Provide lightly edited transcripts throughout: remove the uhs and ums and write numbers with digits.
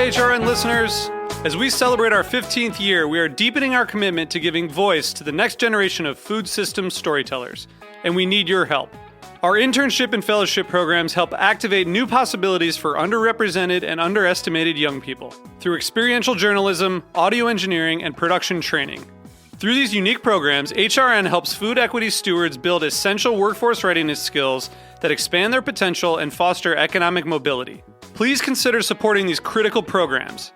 HRN listeners. As we celebrate our 15th year, we are deepening our commitment to giving voice to the next generation of food systems storytellers, and we need your help. Our internship and fellowship programs help activate new possibilities for underrepresented and underestimated young people through experiential journalism, audio engineering, and production training. Through these unique programs, HRN helps food equity stewards build essential workforce readiness skills that expand their potential and foster economic mobility. Please consider supporting these critical programs.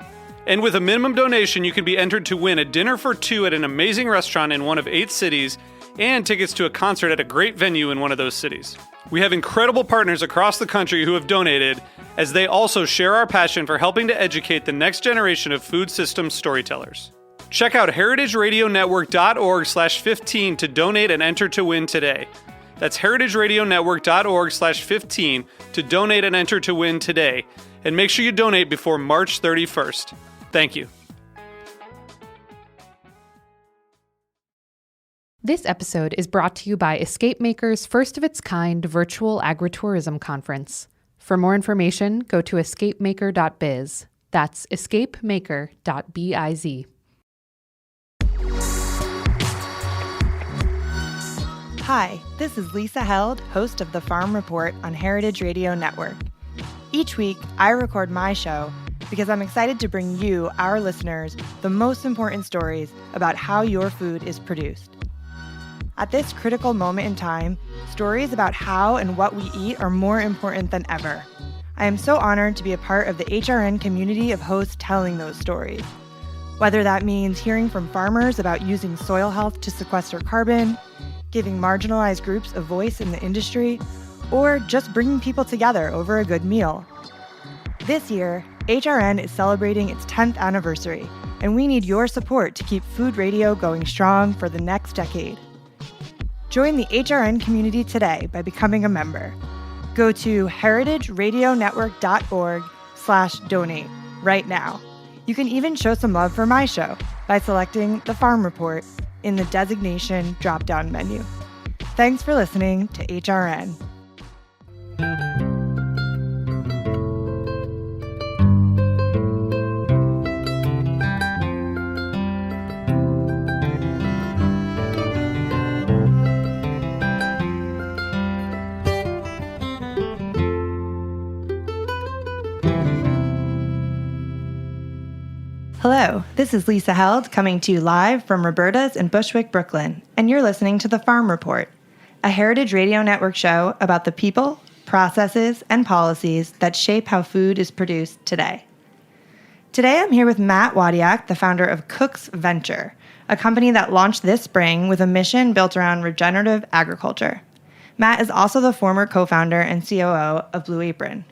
And with a minimum donation, you can be entered to win a dinner for two at an amazing restaurant in one of 8 cities and tickets to a concert at a great venue in one of those cities. We have incredible partners across the country who have donated, as they also share our passion for helping to educate the next generation of food systems storytellers. Check out heritageradionetwork.org/15 to donate and enter to win today. That's heritageradionetwork.org/15 to donate and enter to win today. And make sure you donate before March 31st. Thank you. This episode is brought to you by Escape Maker's first-of-its-kind virtual agritourism conference. For more information, go to escapemaker.biz. That's escapemaker.biz. Hi, this is Lisa Held, host of The Farm Report on Heritage Radio Network. Each week, I record my show because I'm excited to bring you, our listeners, the most important stories about how your food is produced. At this critical moment in time, stories about how and what we eat are more important than ever. I am so honored to be a part of the HRN community of hosts telling those stories. Whether that means hearing from farmers about using soil health to sequester carbon, giving marginalized groups a voice in the industry, or just bringing people together over a good meal. This year, HRN is celebrating its 10th anniversary, and we need your support to keep food radio going strong for the next decade. Join the HRN community today by becoming a member. Go to heritageradionetwork.org/donate right now. You can even show some love for my show by selecting The Farm Report in the designation drop-down menu. Thanks for listening to HRN. Hello, this is Lisa Held coming to you live from Roberta's in Bushwick, Brooklyn, and you're listening to The Farm Report, a Heritage Radio Network show about the people, processes, and policies that shape how food is produced today. Today I'm here with Matt Wadiak, the founder of Cook's Venture, a company that launched this spring with a mission built around regenerative agriculture. Matt is also the former co-founder and COO of Blue Apron.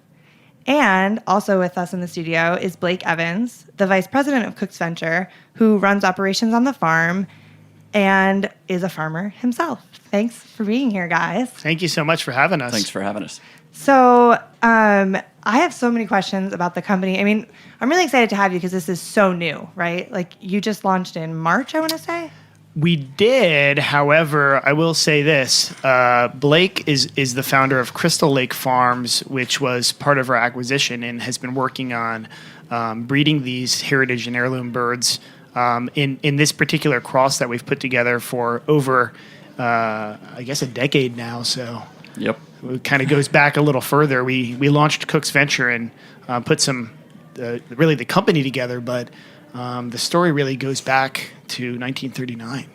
And also with us in the studio is Blake Evans, the vice president of Cook's Venture, who runs operations on the farm and is a farmer himself. Thanks for being here, guys. Thank you so much for having us. Thanks for having us. So I have so many questions about the company. I mean, I'm really excited to have you because this is so new, right? Like you just launched in March, I want to say? We did, however, I will say this. Blake is the founder of Crystal Lake Farms, which was part of our acquisition and has been working on breeding these heritage and heirloom birds in this particular cross that we've put together for over, I guess, a decade now. So Yep. it kind of goes back a little further. We launched Cook's Venture and put really the company together, but the story really goes back to 1939.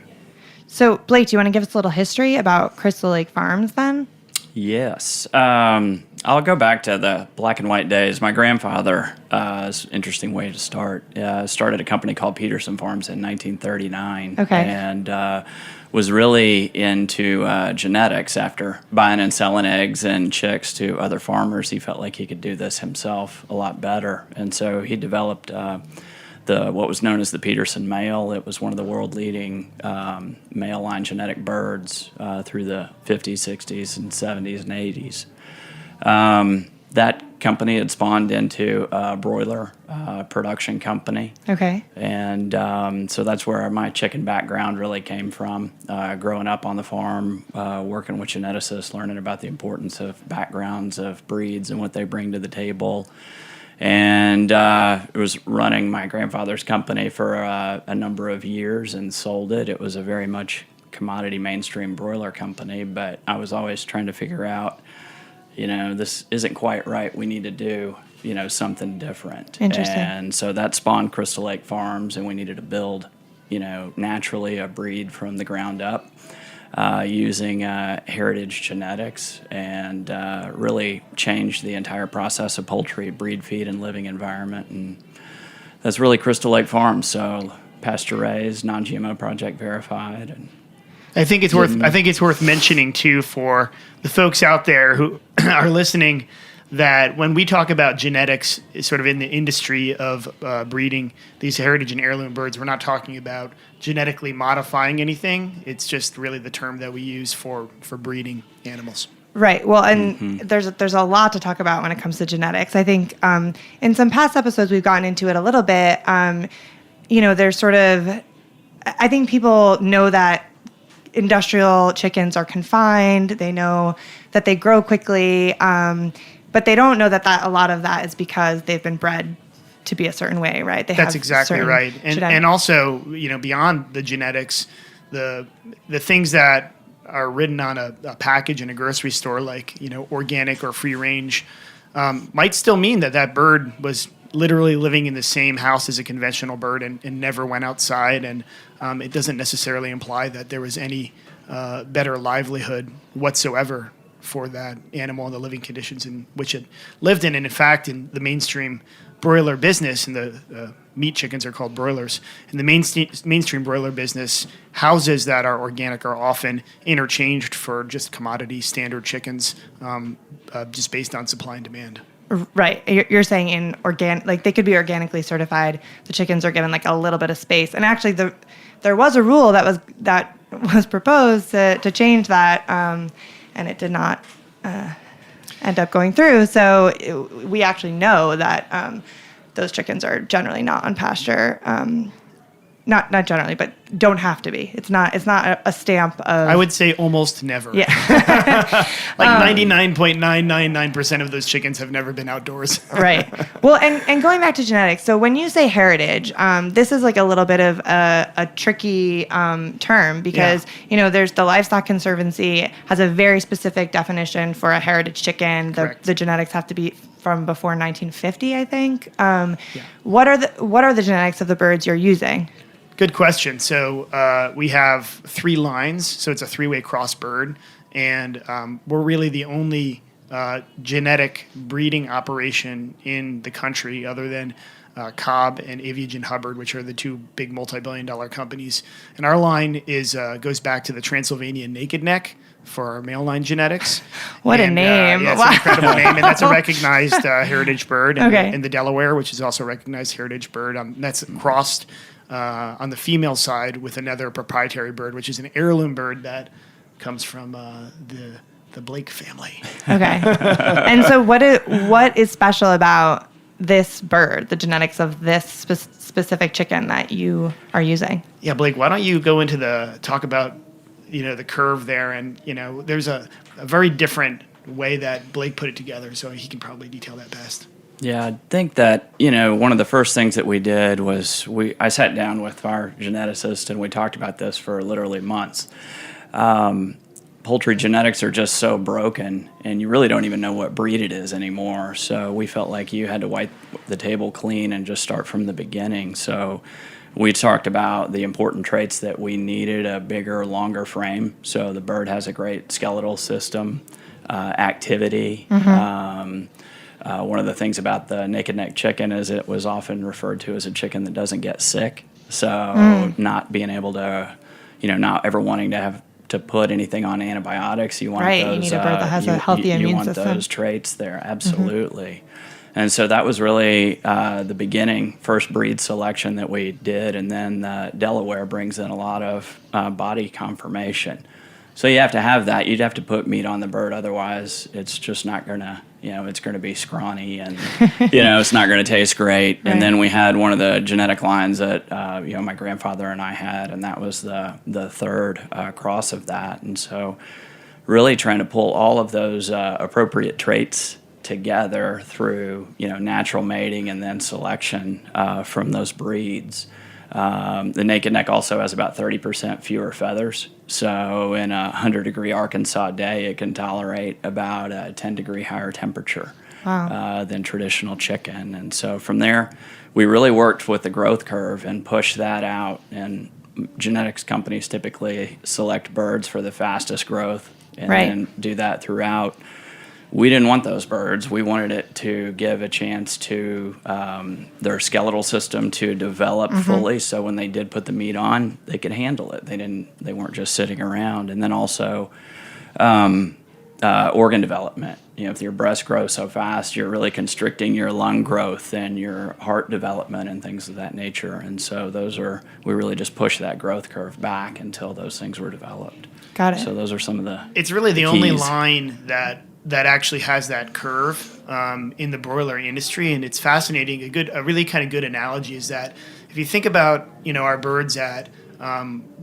So, Blake, do you want to give us a little history about Crystal Lake Farms then? Yes. I'll go back to the black and white days. My grandfather, is an interesting way to start, started a company called Peterson Farms in 1939. Okay. And was really into genetics after buying and selling eggs and chicks to other farmers. He felt like he could do this himself a lot better. And so he developed what was known as the Peterson male. It was one of the world-leading male line genetic birds through the 50s, 60s, and 70s and 80s. That company had spawned into a broiler production company. Okay. And so that's where my chicken background really came from, growing up on the farm, working with geneticists, learning about the importance of backgrounds of breeds and what they bring to the table. And was running my grandfather's company for a number of years and sold it. It was a very much commodity mainstream broiler company, but I was always trying to figure out, this isn't quite right. We need to do, something different. Interesting. And so that spawned Crystal Lake Farms, and we needed to build, naturally a breed from the ground up. Using heritage genetics, and really changed the entire process of poultry, breed, feed, and living environment. And that's really Crystal Lake Farms. So pasture raised, non-GMO project verified. And I think it's worth mentioning too for the folks out there who are listening that when we talk about genetics, sort of in the industry of breeding these heritage and heirloom birds, we're not talking about genetically modifying anything. It's just really the term that we use for breeding animals. Right. Well, and there's a lot to talk about when it comes to genetics. I think in some past episodes we've gotten into it a little bit. There's sort of, I think people know that industrial chickens are confined. They know that they grow quickly. But they don't know that a lot of that is because they've been bred to be a certain way, right? That's exactly right. And also, beyond the genetics, the things that are written on a package in a grocery store, like, organic or free range, might still mean that bird was literally living in the same house as a conventional bird and never went outside. And it doesn't necessarily imply that there was any better livelihood whatsoever for that animal and the living conditions in which it lived in. And in fact, in the mainstream broiler business, and the meat chickens are called broilers, in the mainstream broiler business, houses that are organic are often interchanged for just commodity standard chickens, just based on supply and demand. Right. You're saying in organic, like they could be organically certified. The chickens are given like a little bit of space. And actually there was a rule that was proposed to change that, and it did not end up going through. So we actually know that those chickens are generally not on pasture. Not generally, but don't have to be. It's not a stamp of... I would say almost never. Yeah. 99.999% of those chickens have never been outdoors. Right. Well, and going back to genetics, so when you say heritage, this is like a little bit of a tricky term because, there's the Livestock Conservancy has a very specific definition for a heritage chicken. The genetics have to be from before 1950, I think. What are the genetics of the birds you're using? Good question. So we have 3 lines, so it's a 3-way cross bird, and we're really the only genetic breeding operation in the country other than Cobb and Aviagen Hubbard, which are the 2 big multi-billion-dollar companies. And our line goes back to the Transylvania Naked Neck for our male line genetics. What a name. It's an incredible name, and that's a recognized heritage bird in the Delaware, which is also a recognized heritage bird. That's crossed on the female side with another proprietary bird, which is an heirloom bird that comes from the Blake family. Okay. And so what is special about this bird, the genetics of this specific chicken that you are using? Yeah, Blake, why don't you go into talk about the curve there, and there's a very different way that Blake put it together, so he can probably detail that best. Yeah, I think that, one of the first things that we did was I sat down with our geneticist and we talked about this for literally months. Poultry genetics are just so broken and you really don't even know what breed it is anymore. So we felt like you had to wipe the table clean and just start from the beginning. So we talked about the important traits that we needed: a bigger, longer frame. So the bird has a great skeletal system, activity. One of the things about the naked neck chicken is it was often referred to as a chicken that doesn't get sick. So not being able to, not ever wanting to have to put anything on antibiotics. You want those. You need a bird that has a healthy immune system. You want those traits there, absolutely. And so that was really the beginning, first breed selection that we did, and then Delaware brings in a lot of body conformation. So you have to have that. You'd have to put meat on the bird, otherwise it's just not going to, it's going to be scrawny and, it's not going to taste great. Right. And then we had one of the genetic lines that, my grandfather and I had, and that was the third cross of that. And so really trying to pull all of those appropriate traits together through natural mating and then selection from those breeds. The naked neck also has about 30% fewer feathers. So in a 100-degree Arkansas day, it can tolerate about a 10-degree higher temperature than traditional chicken. And so from there, we really worked with the growth curve and pushed that out. And genetics companies typically select birds for the fastest growth and then do that throughout. We didn't want those birds. We wanted it to give a chance to their skeletal system to develop fully, so when they did put the meat on, they could handle it. They weren't just sitting around. And then also organ development. If your breast grows so fast, you're really constricting your lung growth and your heart development and things of that nature. And so we really just pushed that growth curve back until those things were developed. Got it. So those are some of the It's really the keys. only line that actually has that curve in the broiler industry, and it's fascinating. A really kind of good analogy is that if you think about our birds at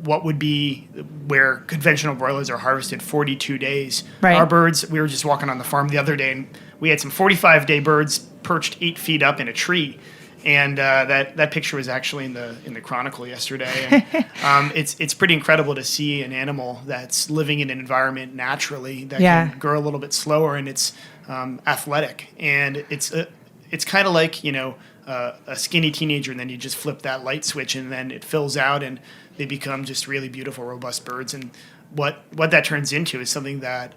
what would be where conventional broilers are harvested 42 days. Right. Our birds, we were just walking on the farm the other day, and we had some 45-day birds perched 8 feet up in a tree. And that picture was actually in the Chronicle yesterday. And it's pretty incredible to see an animal that's living in an environment naturally that can grow a little bit slower, and it's athletic. And it's kind of like a skinny teenager, and then you just flip that light switch, and then it fills out, and they become just really beautiful, robust birds. And what that turns into is something that,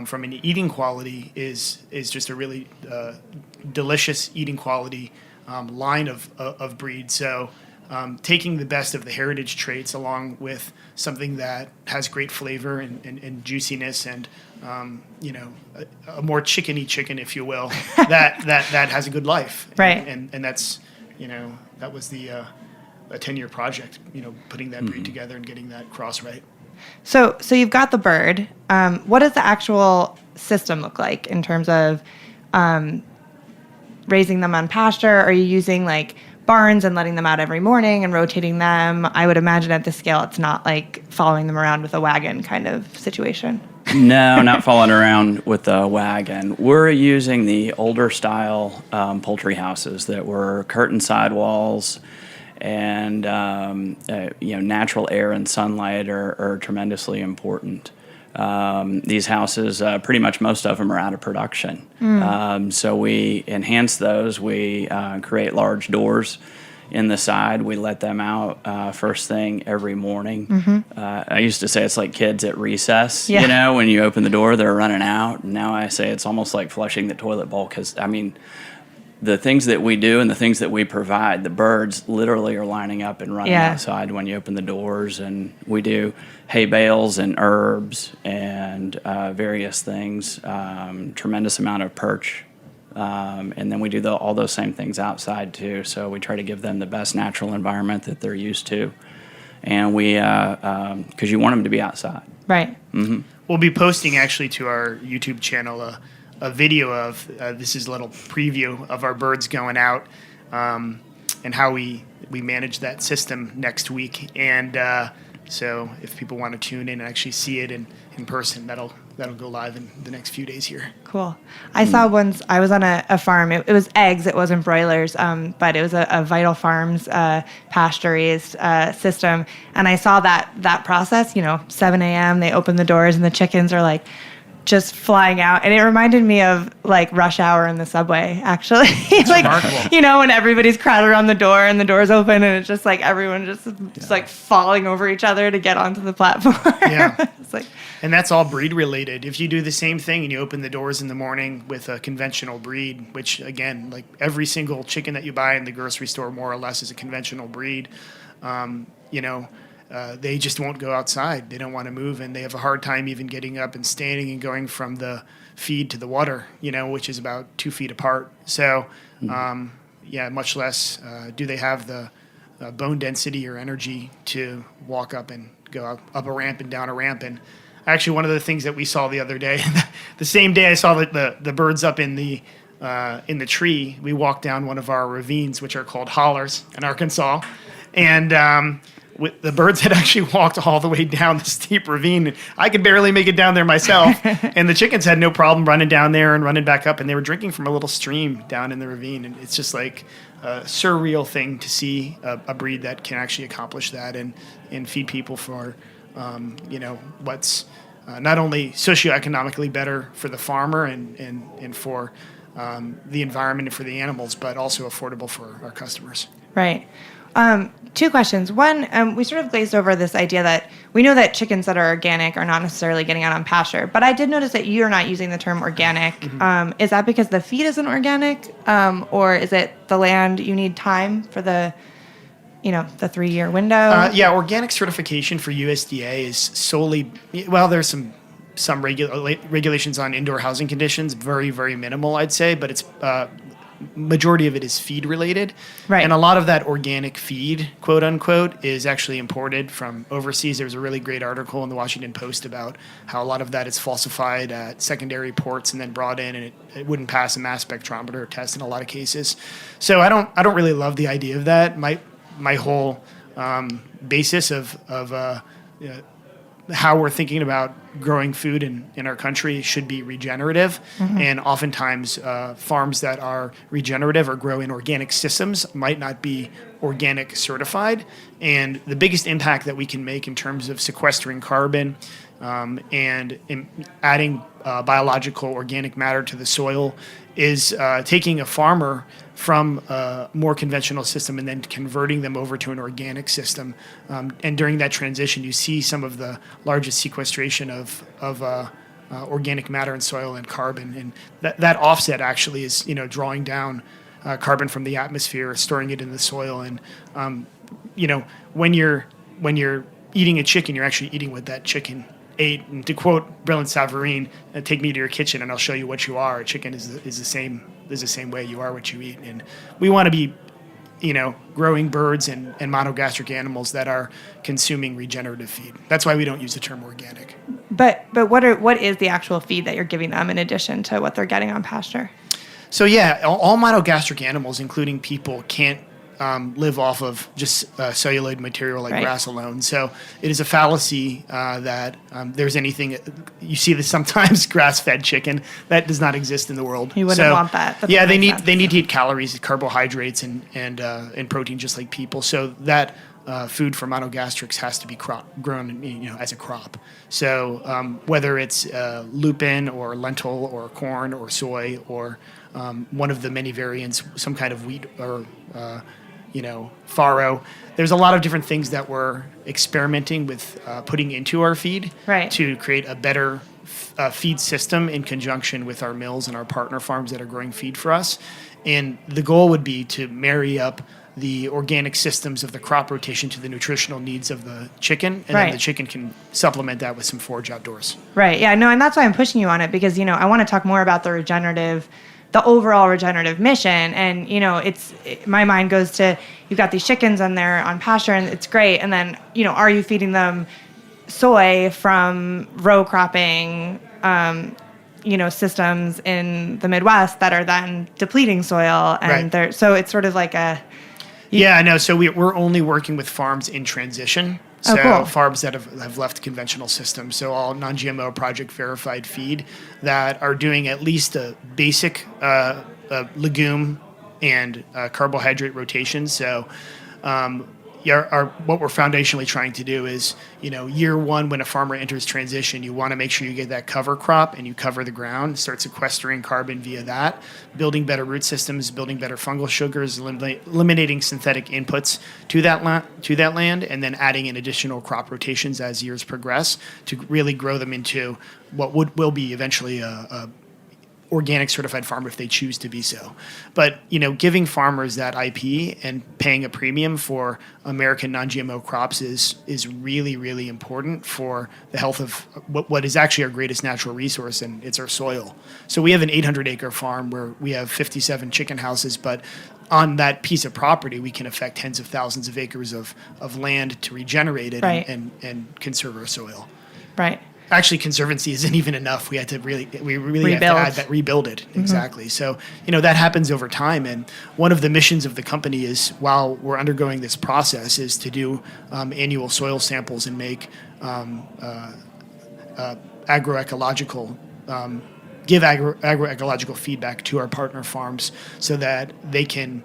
from an eating quality, is just a really delicious eating quality line of breed. So taking the best of the heritage traits along with something that has great flavor and juiciness and a more chickeny chicken, if you will, that has a good life. Right. And that's that was a 10-year project, putting that breed together and getting that cross right. So you've got the bird. What does the actual system look like in terms of raising them on pasture? Are you using like barns and letting them out every morning and rotating them? I would imagine at this scale, it's not like following them around with a wagon kind of situation. No, not following around with a wagon. We're using the older style poultry houses that were curtain sidewalls, and natural air and sunlight are tremendously important. These houses, pretty much most of them are out of production. So we enhance those. We create large doors in the side. We let them out first thing every morning. I used to say it's like kids at recess. When you open the door, they're running out. And now I say it's almost like flushing the toilet bowl, because, the things that we do and the things that we provide, the birds literally are lining up and running outside when you open the doors. And we do hay bales and herbs and various things, tremendous amount of perch. And then we do all those same things outside too. So we try to give them the best natural environment that they're used to. And we, because you want them to be outside. Right. We'll be posting actually to our YouTube channel a video of this is a little preview of our birds going out and how we manage that system next week. And so if people want to tune in and actually see it in person, that'll go live in the next few days here. Cool. I saw once, I was on a farm. It was eggs. It wasn't broilers, but it was a Vital Farms pasture-raised system. And I saw that process, 7 a.m., they open the doors and the chickens are like just flying out. And it reminded me of like rush hour in the subway, actually. Like, remarkable. When everybody's crowded around the door and the door's open and it's just like everyone just like falling over each other to get onto the platform. Yeah. It's like, And that's all breed related. If you do the same thing and you open the doors in the morning with a conventional breed, which again, like every single chicken that you buy in the grocery store more or less is a conventional breed, they just won't go outside. They don't want to move, and they have a hard time even getting up and standing and going from the feed to the water, which is about 2 feet apart. So, much less do they have the bone density or energy to walk up and go up a ramp and down a ramp. And actually, one of the things that we saw the other day, the same day I saw the birds up in the tree, we walked down one of our ravines, which are called hollers in Arkansas, and the birds had actually walked all the way down the steep ravine. I could barely make it down there myself. And the chickens had no problem running down there and running back up. And they were drinking from a little stream down in the ravine. And it's just like a surreal thing to see a breed that can actually accomplish that and feed people for, what's not only socioeconomically better for the farmer and for the environment and for the animals, but also affordable for our customers. Right. Two questions. One, we sort of glazed over this idea that we know that chickens that are organic are not necessarily getting out on pasture, but I did notice that you're not using the term organic. Mm-hmm. Is that because the feed isn't organic, or is it the land you need time for the 3-year window? Organic certification for USDA is solely, there's some regulations on indoor housing conditions, very, very minimal, I'd say, but it's majority of it is feed related. Right. And a lot of that organic feed, quote unquote, is actually imported from overseas. There was a really great article in the Washington Post about how a lot of that is falsified at secondary ports and then brought in, and it wouldn't pass a mass spectrometer test in a lot of cases. So I don't really love the idea of that. My whole basis of how we're thinking about growing food in our country should be regenerative. Mm-hmm. And oftentimes farms that are regenerative or grow in organic systems might not be organic certified. And the biggest impact that we can make in terms of sequestering carbon and adding biological organic matter to the soil is taking a farmer from a more conventional system and then converting them over to an organic system. And during that transition, you see some of the largest sequestration of organic matter in soil and carbon. And that offset actually is, drawing down carbon from the atmosphere, storing it in the soil. And, when you're eating a chicken, you're actually eating what that chicken ate. And to quote Brilliant Savarine, take me to your kitchen and I'll show you what you are. A chicken is the same way. You are what you eat. And we want to be, growing birds and monogastric animals that are consuming regenerative feed. That's why we don't use the term organic. But what is the actual feed that you're giving them in addition to what they're getting on pasture? So all monogastric animals, including people, can't live off of just celluloid material like grass alone. So it is a fallacy that there's anything, you see this sometimes, grass-fed chicken, that does not exist in the world. You wouldn't want that. They need to eat calories, carbohydrates, and protein just like people. So that food for monogastrics has to be grown as a crop. So whether it's lupin or lentil or corn or soy or one of the many variants, some kind of wheat or farro. There's a lot of different things that we're experimenting with putting into our feed to create a better feed system in conjunction with our mills and our partner farms that are growing feed for us. And the goal would be to marry up the organic systems of the crop rotation to the nutritional needs of the chicken, and then the chicken can supplement that with some forage outdoors. Right, yeah, no, and that's why I'm pushing you on it, because, I want to talk more about the overall regenerative mission. And, my mind goes to, you've got these chickens and they're on pasture and it's great. And then, are you feeding them soy from row cropping, systems in the Midwest that are then depleting soil? And so it's sort of like so we're only working with farms in transition. So cool. Farms that have left conventional systems, so all non-GMO project verified feed that are doing at least a basic legume and carbohydrate rotation. So what we're foundationally trying to do is, year one, when a farmer enters transition, you want to make sure you get that cover crop and you cover the ground, start sequestering carbon via that, building better root systems, building better fungal sugars, eliminating synthetic inputs to that land, and then adding in additional crop rotations as years progress to really grow them into what will be eventually a organic certified farmer if they choose to be so. But, giving farmers that IP and paying a premium for American non-GMO crops is really, really important for the health of what is actually our greatest natural resource, and it's our soil. So we have an 800-acre farm where we have 57 chicken houses, but on that piece of property, we can affect tens of thousands of acres of land to regenerate it and conserve our soil. Right. actually conservancy isn't even enough. We really have to add that, rebuild it. Exactly. So, that happens over time. And one of the missions of the company is, while we're undergoing this process, is to do annual soil samples and make agroecological agroecological feedback to our partner farms so that they can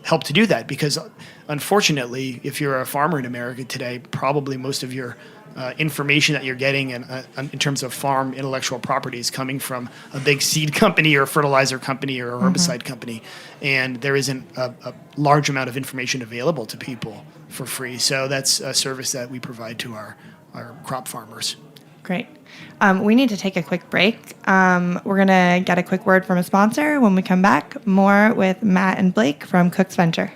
help to do that. Because unfortunately, if you're a farmer in America today, probably most of your information that you're getting in terms of farm intellectual property is coming from a big seed company or a fertilizer company or a herbicide company. And there isn't a large amount of information available to people for free. So that's a service that we provide to our crop farmers. Great. We need to take a quick break. We're going to get a quick word from a sponsor. When we come back, more with Matt and Blake from Cook's Venture.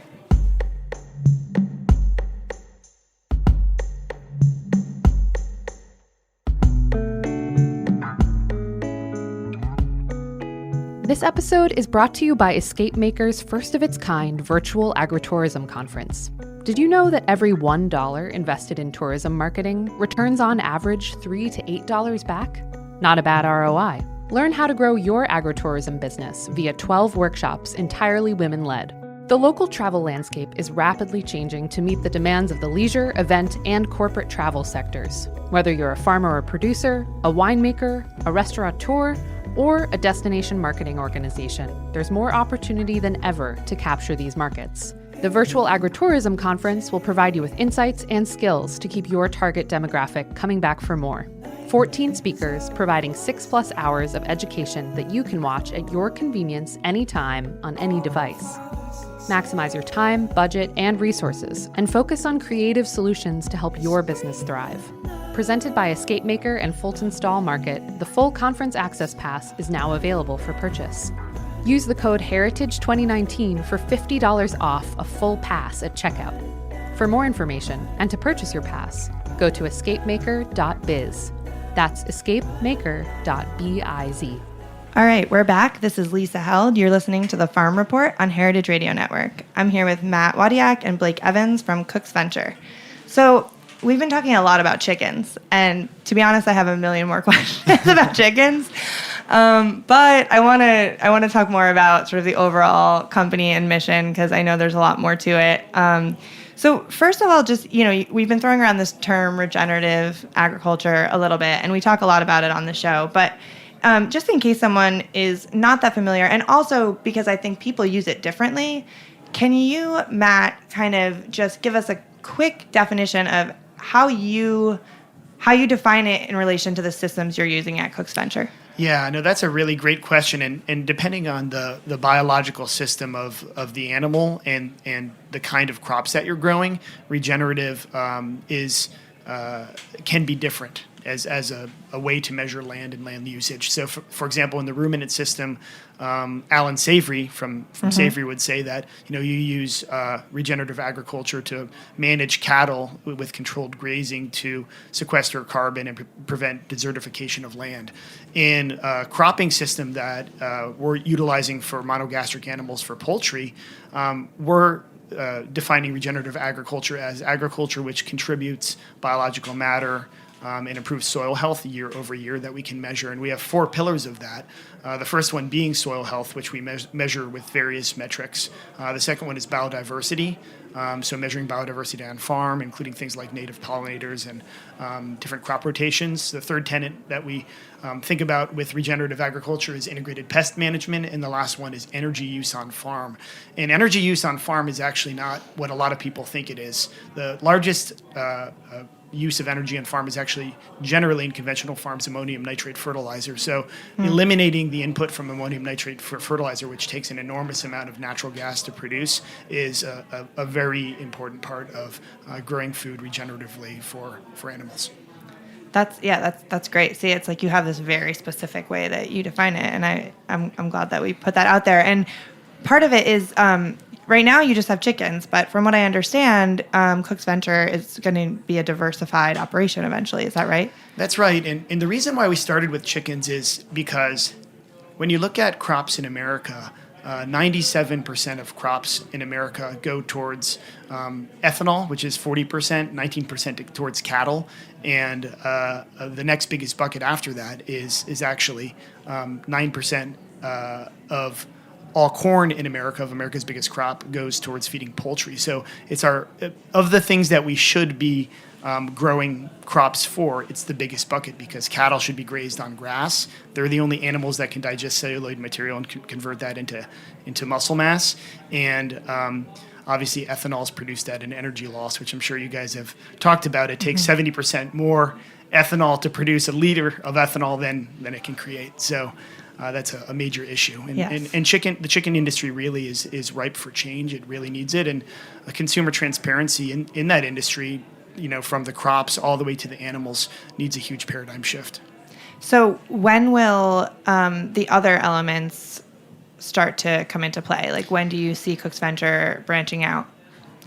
This episode is brought to you by Escape Maker's first-of-its-kind virtual agritourism conference. Did you know that every $1 invested in tourism marketing returns on average $3 to $8 back? Not a bad ROI. Learn how to grow your agritourism business via 12 workshops entirely women-led. The local travel landscape is rapidly changing to meet the demands of the leisure, event, and corporate travel sectors. Whether you're a farmer or producer, a winemaker, a restaurateur, or a destination marketing organization, there's more opportunity than ever to capture these markets. The Virtual Agritourism Conference will provide you with insights and skills to keep your target demographic coming back for more. 14 speakers providing 6+ hours of education that you can watch at your convenience anytime on any device. Maximize your time, budget, and resources, and focus on creative solutions to help your business thrive. Presented by Escape Maker and Fulton Stall Market, the full conference access pass is now available for purchase. Use the code HERITAGE2019 for $50 off a full pass at checkout. For more information and to purchase your pass, go to escapemaker.biz. That's escapemaker.biz. All right, we're back. This is Lisa Held. You're listening to the Farm Report on Heritage Radio Network. I'm here with Matt Wadiak and Blake Evans from Cook's Venture. So we've been talking a lot about chickens, and to be honest, I have a million more questions about chickens. But I want to talk more about sort of the overall company and mission, because I know there's a lot more to it. So first of all, just, we've been throwing around this term regenerative agriculture a little bit, and we talk a lot about it on the show. But just in case someone is not that familiar, and also because I think people use it differently, can you, Matt, kind of just give us a quick definition of how you define it in relation to the systems you're using at Cook's Venture? Yeah, no, that's a really great question. And depending on the biological system of the animal and the kind of crops that you're growing, regenerative can be different as a way to measure land and land usage. So, for example, in the ruminant system, Alan Savory from Savory would say that you use regenerative agriculture to manage cattle with controlled grazing to sequester carbon and prevent desertification of land. In a cropping system that we're utilizing for monogastric animals for poultry, we're defining regenerative agriculture as agriculture which contributes biological matter and improves soil health year over year that we can measure. And we have 4 pillars of that. The first one being soil health, which we measure with various metrics. The second one is biodiversity, so measuring biodiversity on farm, including things like native pollinators and different crop rotations. The third tenet that we think about with regenerative agriculture is integrated pest management, and the last one is energy use on farm. And energy use on farm is actually not what a lot of people think it is. The largest use of energy on farm is actually generally in conventional farms ammonium nitrate fertilizer. So eliminating the input from ammonium nitrate for fertilizer, which takes an enormous amount of natural gas to produce, is a very important part of growing food regeneratively for animals. That's great. See, it's like you have this very specific way that you define it, and I'm glad that we put that out there. And part of it is right now you just have chickens, but from what I understand, Cook's Venture is going to be a diversified operation eventually. Is that right? That's right. And the reason why we started with chickens is because when you look at crops in America, 97% of crops in America go towards ethanol, which is 40%, 19% towards cattle, and the next biggest bucket after that is actually 9% of all corn in America, of America's biggest crop, goes towards feeding poultry. So it's of the things that we should be growing crops for, it's the biggest bucket because cattle should be grazed on grass. They're the only animals that can digest celluloid material and convert that into muscle mass. And obviously ethanol is produced at an energy loss, which I'm sure you guys have talked about. It takes 70% more ethanol to produce a liter of ethanol than it can create. So that's a major issue. And, Yes. and the chicken industry really is ripe for change. It really needs it. And consumer transparency in that industry, from the crops all the way to the animals, needs a huge paradigm shift. So when will the other elements start to come into play? Like when do you see Cook's Venture branching out?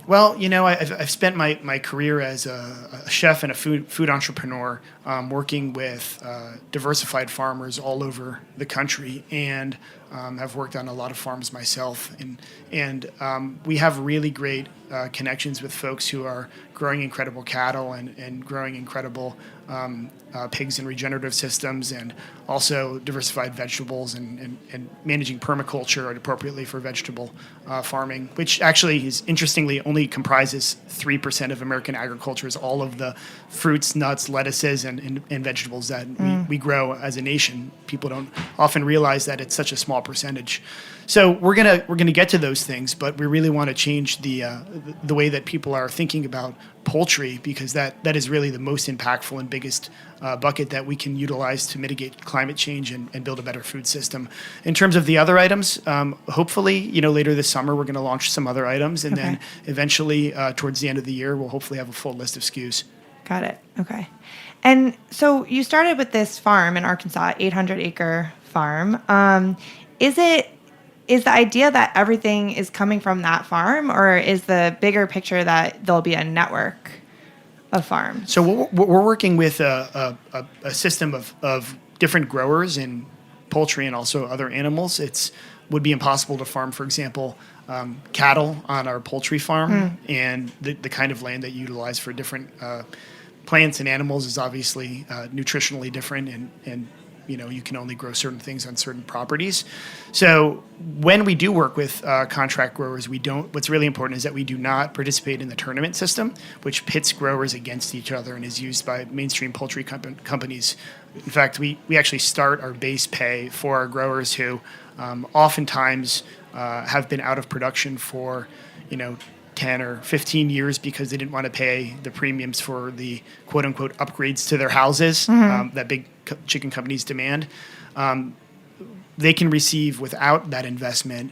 Well, I've spent my career as a chef and a food entrepreneur, working with diversified farmers all over the country, and have worked on a lot of farms myself. And we have really great connections with folks who are growing incredible cattle and growing incredible pigs and regenerative systems, and also diversified vegetables and managing permaculture appropriately for vegetable farming, which actually is interestingly only comprises 3% of American agriculture, is all of the fruits, nuts, lettuces, and vegetables that we grow as a nation. People don't often realize that it's such a small percentage. So we're gonna get to those things, but we really want to change the way that people are thinking about poultry, because that is really the most impactful and biggest bucket that we can utilize to mitigate climate change and build a better food system. In terms of the other items, hopefully, later this summer we're going to launch some other items, and then eventually towards the end of the year we'll hopefully have a full list of SKUs. Got it. Okay. And so you started with this farm in Arkansas, 800-acre farm. Is the idea that everything is coming from that farm, or is the bigger picture that there'll be a network of farms? So we're working with a system of different growers in poultry and also other animals. Would be impossible to farm, for example, cattle on our poultry farm, and the kind of land that you utilize for different plants and animals is obviously nutritionally different, and you can only grow certain things on certain properties. So when we do work with contract growers, what's really important is that we do not participate in the tournament system, which pits growers against each other and is used by mainstream poultry companies. In fact, we actually start our base pay for our growers who oftentimes have been out of production for 10 or 15 years because they didn't want to pay the premiums for the quote-unquote upgrades to their houses that big chicken companies demand. They can receive, without that investment,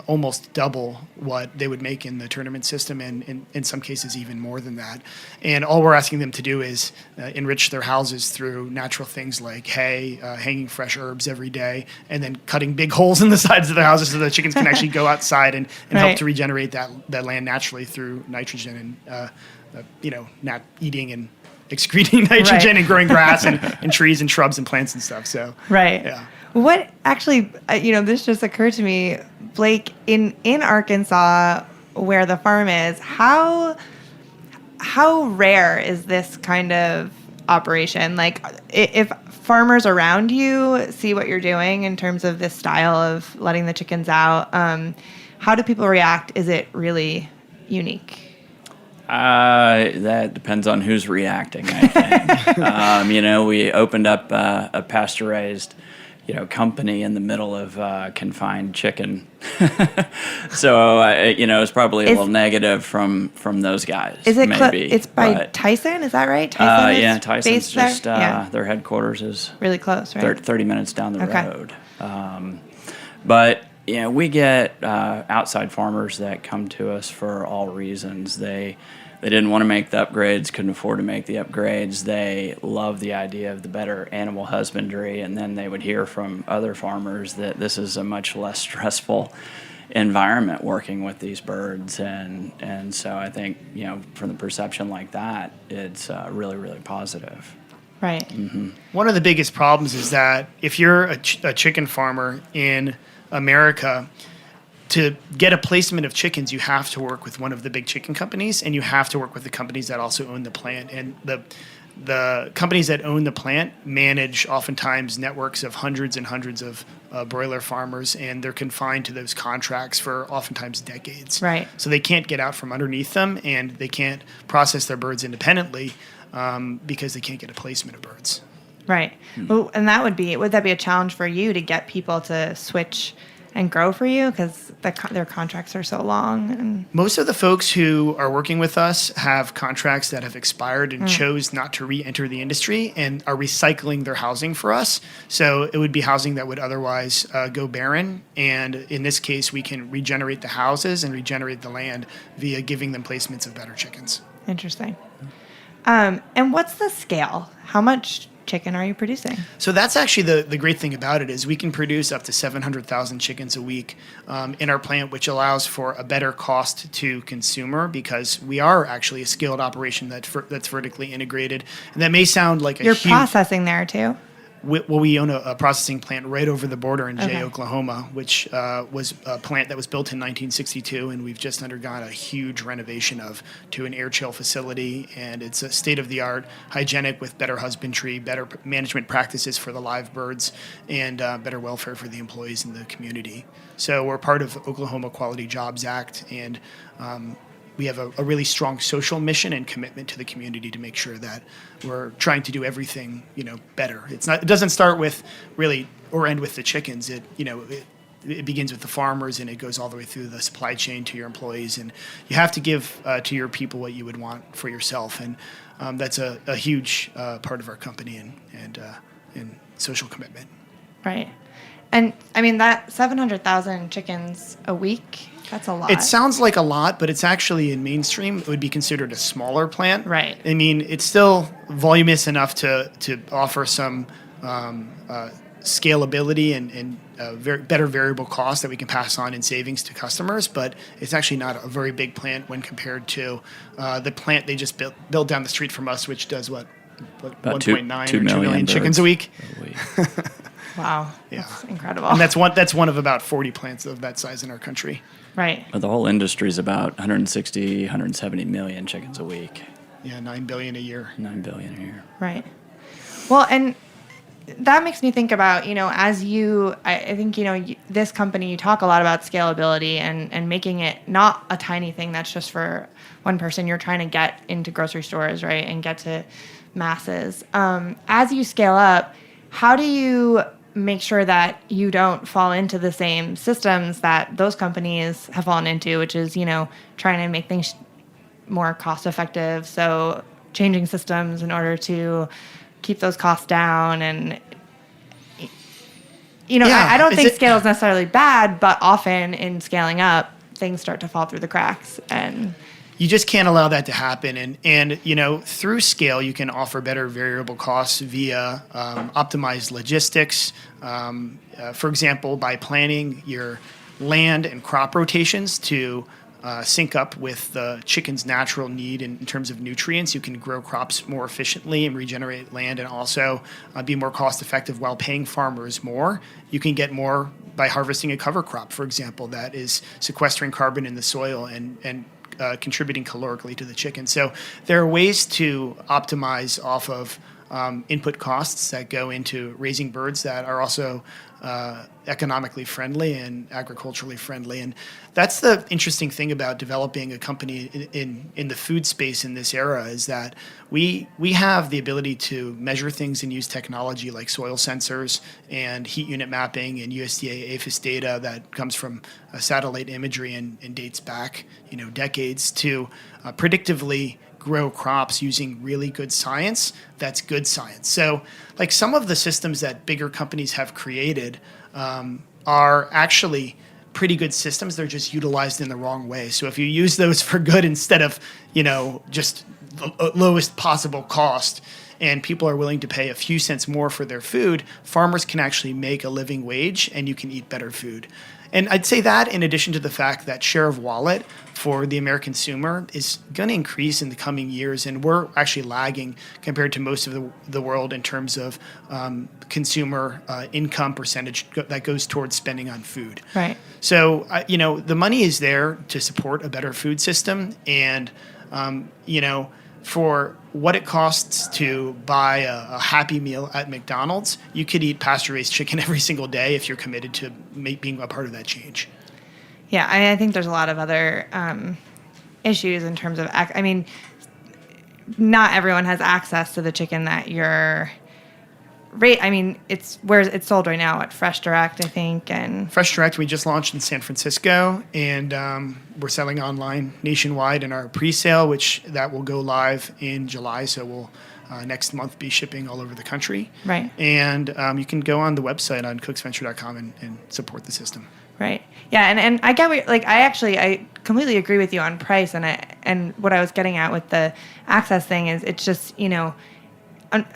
almost double what they would make in the tournament system, and in some cases even more than that. And all we're asking them to do is enrich their houses through natural things like hay, hanging fresh herbs every day, and then cutting big holes in the sides of their houses so the chickens can actually go outside and help to regenerate that land naturally through nitrogen and not eating and excreting nitrogen and growing grass and trees and shrubs and plants and stuff. So yeah. What actually, this just occurred to me, Blake, in Arkansas, where the farm is, how rare is this kind of operation? Like, if farmers around you see what you're doing in terms of this style of letting the chickens out, how do people react? Is it really unique? That depends on who's reacting, I think. We opened up a pasteurized company in the middle of confined chicken. So, it's probably a little negative from those guys. Is it maybe? It's by Tyson, is that right? Tyson Tyson's just, their headquarters is really close, right? 30 minutes down the road. But, we get outside farmers that come to us for all reasons. They didn't want to make the upgrades, couldn't afford to make the upgrades. They love the idea of the better animal husbandry, and then they would hear from other farmers that this is a much less stressful environment working with these birds. And so I think, from the perception like that, it's really, really positive. Right. Mm-hmm. One of the biggest problems is that if you're a chicken farmer in America, to get a placement of chickens, you have to work with one of the big chicken companies, and you have to work with the companies that also own the plant. And the companies that own the plant manage oftentimes networks of hundreds and hundreds of broiler farmers, and they're confined to those contracts for oftentimes decades. Right. So they can't get out from underneath them, and they can't process their birds independently because they can't get a placement of birds. Right. Well, and would that be a challenge for you to get people to switch and grow for you because their contracts are so long? And most of the folks who are working with us have contracts that have expired and chose not to re-enter the industry and are recycling their housing for us. So it would be housing that would otherwise go barren. And in this case, we can regenerate the houses and regenerate the land via giving them placements of better chickens. Interesting. And what's the scale? How much chicken are you producing? So that's actually the great thing about it is we can produce up to 700,000 chickens a week in our plant, which allows for a better cost to consumer because we are actually a scaled operation that's vertically integrated. And that may sound like You're processing there too? We own a processing plant right over the border in Jay, Oklahoma, which was a plant that was built in 1962, and we've just undergone a huge renovation to an air chill facility, and it's a state-of-the-art, hygienic with better husbandry, better management practices for the live birds, and better welfare for the employees in the community. So we're part of Oklahoma Quality Jobs Act, and we have a really strong social mission and commitment to the community to make sure that we're trying to do everything, better. It doesn't start with really or end with the chickens. It begins with the farmers and it goes all the way through the supply chain to your employees. And you have to give to your people what you would want for yourself. And that's a huge part of our company and social commitment. Right. And I mean, that 700,000 chickens a week, that's a lot. It sounds like a lot, but it's actually in mainstream, it would be considered a smaller plant. Right. I mean, it's still voluminous enough to offer some scalability and better variable costs that we can pass on in savings to customers, but it's actually not a very big plant when compared to the plant they just built down the street from us, which does what 1.9 or 2 million chickens a week. Wow. Yeah. That's incredible. And that's one of about 40 plants of that size in our country. Right. But the whole industry is about 160, 170 million chickens a week. Yeah, 9 billion a year. 9 billion a year. Right. Well, and that makes me think about, I think, this company, you talk a lot about scalability and making it not a tiny thing that's just for one person. You're trying to get into grocery stores, right, and get to masses. As you scale up, how do you make sure that you don't fall into the same systems that those companies have fallen into, which is, trying to make things more cost effective? So changing systems in order to keep those costs down. And, I don't think scale is necessarily bad, but often in scaling up, things start to fall through the cracks. And you just can't allow that to happen. And through scale, you can offer better variable costs via optimized logistics. For example, by planning your land and crop rotations to sync up with the chicken's natural need in terms of nutrients, you can grow crops more efficiently and regenerate land and also be more cost effective while paying farmers more. You can get more by harvesting a cover crop, for example, that is sequestering carbon in the soil and contributing calorically to the chicken. So there are ways to optimize off of input costs that go into raising birds that are also economically friendly and agriculturally friendly. And that's the interesting thing about developing a company in the food space in this era is that we have the ability to measure things and use technology like soil sensors and heat unit mapping and USDA APHIS data that comes from satellite imagery and dates back decades to predictively grow crops using really good science. That's good science. So like some of the systems that bigger companies have created are actually pretty good systems. They're just utilized in the wrong way. So if you use those for good instead of, just the lowest possible cost, and people are willing to pay a few cents more for their food, farmers can actually make a living wage and you can eat better food. And I'd say that in addition to the fact that share of wallet for the American consumer is going to increase in the coming years, and we're actually lagging compared to most of the world in terms of consumer income percentage that goes towards spending on food. Right. So, the money is there to support a better food system, and, for what it costs to buy a Happy Meal at McDonald's, you could eat pasture-raised chicken every single day if you're committed to being a part of that change. Yeah, I think there's a lot of other issues in terms of, not everyone has access to the chicken that you're it's sold right now at Fresh Direct, I think. And Fresh Direct, we just launched in San Francisco, and we're selling online nationwide in our pre-sale, which that will go live in July. So we'll next month be shipping all over the country. Right. And you can go on the website on cooksventure.com and support the system. Right. Yeah, and I get what, I completely agree with you on price, and what I was getting at with the access thing is it's just,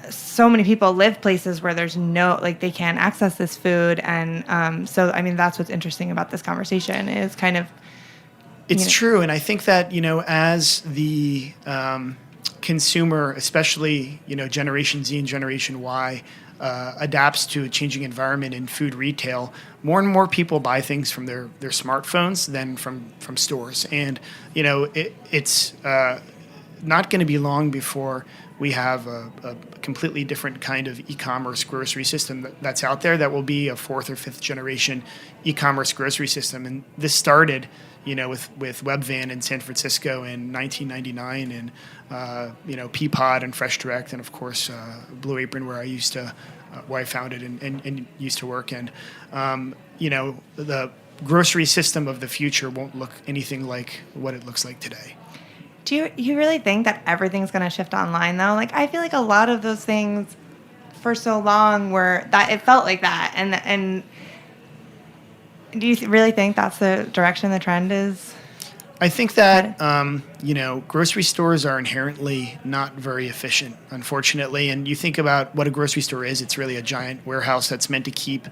so many people live places where there's they can't access this food, and so that's what's interesting about this conversation is kind of. It's true, and I think that as the consumer, especially Generation Z and Generation Y, adapts to a changing environment in food retail, more and more people buy things from their smartphones than from stores, and it's not going to be long before we have a completely different kind of e-commerce grocery system that's out there that will be a fourth or fifth generation e-commerce grocery system. And this started, with Webvan in San Francisco in 1999, and Peapod and Fresh Direct, and of course Blue Apron, where I founded and used to work. And the grocery system of the future won't look anything like what it looks like today. Do you really think that everything's going to shift online, though? I feel like a lot of those things for so long were that it felt like that. And do you really think that's the direction the trend is? I think that, grocery stores are inherently not very efficient, unfortunately. And you think about what a grocery store is, it's really a giant warehouse that's meant to keep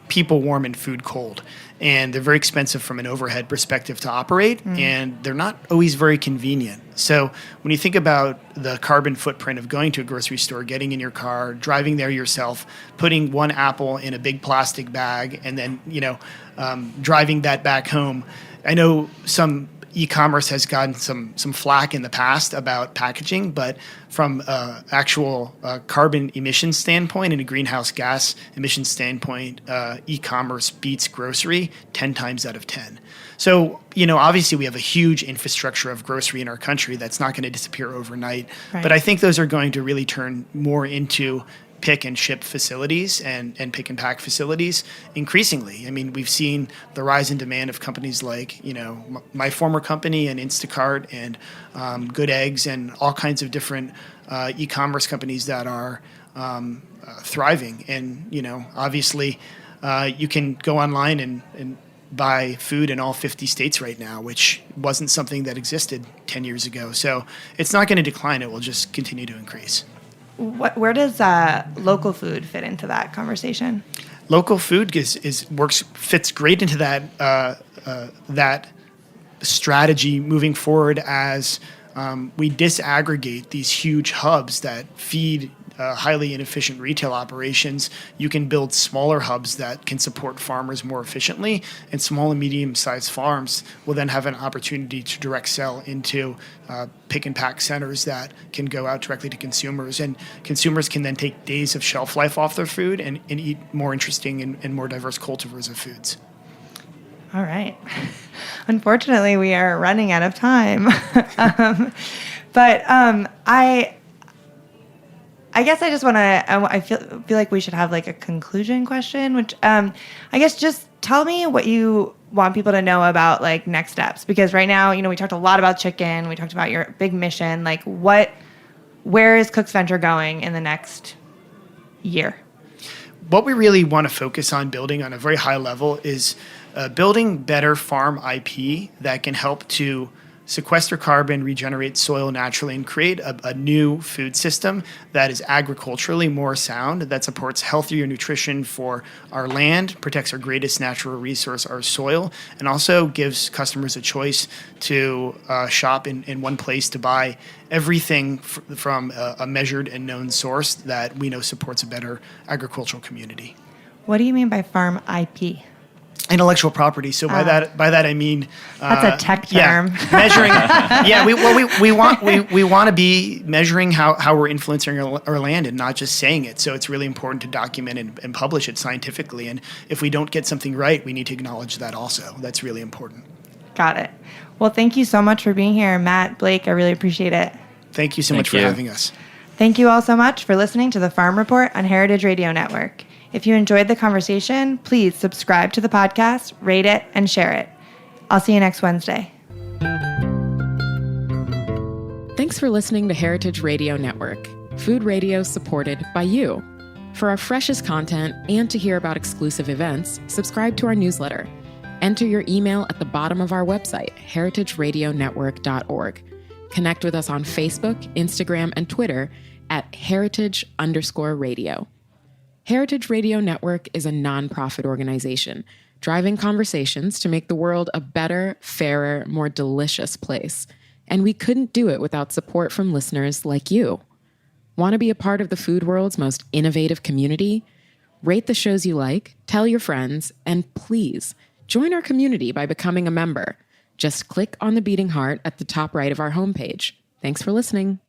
people warm and food cold. And they're very expensive from an overhead perspective to operate, and they're not always very convenient. So when you think about the carbon footprint of going to a grocery store, getting in your car, driving there yourself, putting one apple in a big plastic bag, and then driving that back home. I know some e-commerce has gotten some flack in the past about packaging, but from actual carbon emission standpoint and a greenhouse gas emission standpoint, e-commerce beats grocery 10 times out of 10. So, obviously we have a huge infrastructure of grocery in our country that's not going to disappear overnight. Right. But I think those are going to really turn more into pick and ship facilities and pick and pack facilities increasingly. I mean, we've seen the rise in demand of companies like, my former company and Instacart and Good Eggs and all kinds of different e-commerce companies that are thriving. And, obviously you can go online and buy food in all 50 states right now, which wasn't something that existed 10 years ago. So it's not going to decline. It will just continue to increase. Where does local food fit into that conversation? Local food fits great into that strategy moving forward as we disaggregate these huge hubs that feed highly inefficient retail operations. You can build smaller hubs that can support farmers more efficiently, and small and medium-sized farms will then have an opportunity to direct sell into pick and pack centers that can go out directly to consumers, and consumers can then take days of shelf life off their food and eat more interesting and more diverse cultivars of foods. All right. Unfortunately, we are running out of time. But I guess I just want to, I feel like we should have a conclusion question, which I guess just tell me what you want people to know about next steps. Because right now, we talked a lot about chicken. We talked about your big mission. Where is Cook's Venture going in the next year? What we really want to focus on building on a very high level is building better farm IP that can help to sequester carbon, regenerate soil naturally, and create a new food system that is agriculturally more sound, that supports healthier nutrition for our land, protects our greatest natural resource, our soil, and also gives customers a choice to shop in one place to buy everything from a measured and known source that we know supports a better agricultural community. What do you mean by farm IP? Intellectual property. So by that I mean that's a tech term. Yeah, measuring. Yeah, we want to be measuring how we're influencing our land and not just saying it. So it's really important to document and publish it scientifically. And if we don't get something right, we need to acknowledge that also. That's really important. Got it. Well, thank you so much for being here, Matt, Blake. I really appreciate it. Thank you so much for having us. Thank you all so much for listening to the Farm Report on Heritage Radio Network. If you enjoyed the conversation, please subscribe to the podcast, rate it, and share it. I'll see you next Wednesday. Thanks for listening to Heritage Radio Network, food radio supported by you. For our freshest content and to hear about exclusive events, subscribe to our newsletter. Enter your email at the bottom of our website, heritageradionetwork.org. Connect with us on Facebook, Instagram, and Twitter at heritage_radio. Heritage Radio Network is a nonprofit organization driving conversations to make the world a better, fairer, more delicious place. And we couldn't do it without support from listeners like you. Want to be a part of the food world's most innovative community? Rate the shows you like, tell your friends, and please join our community by becoming a member. Just click on the beating heart at the top right of our homepage. Thanks for listening.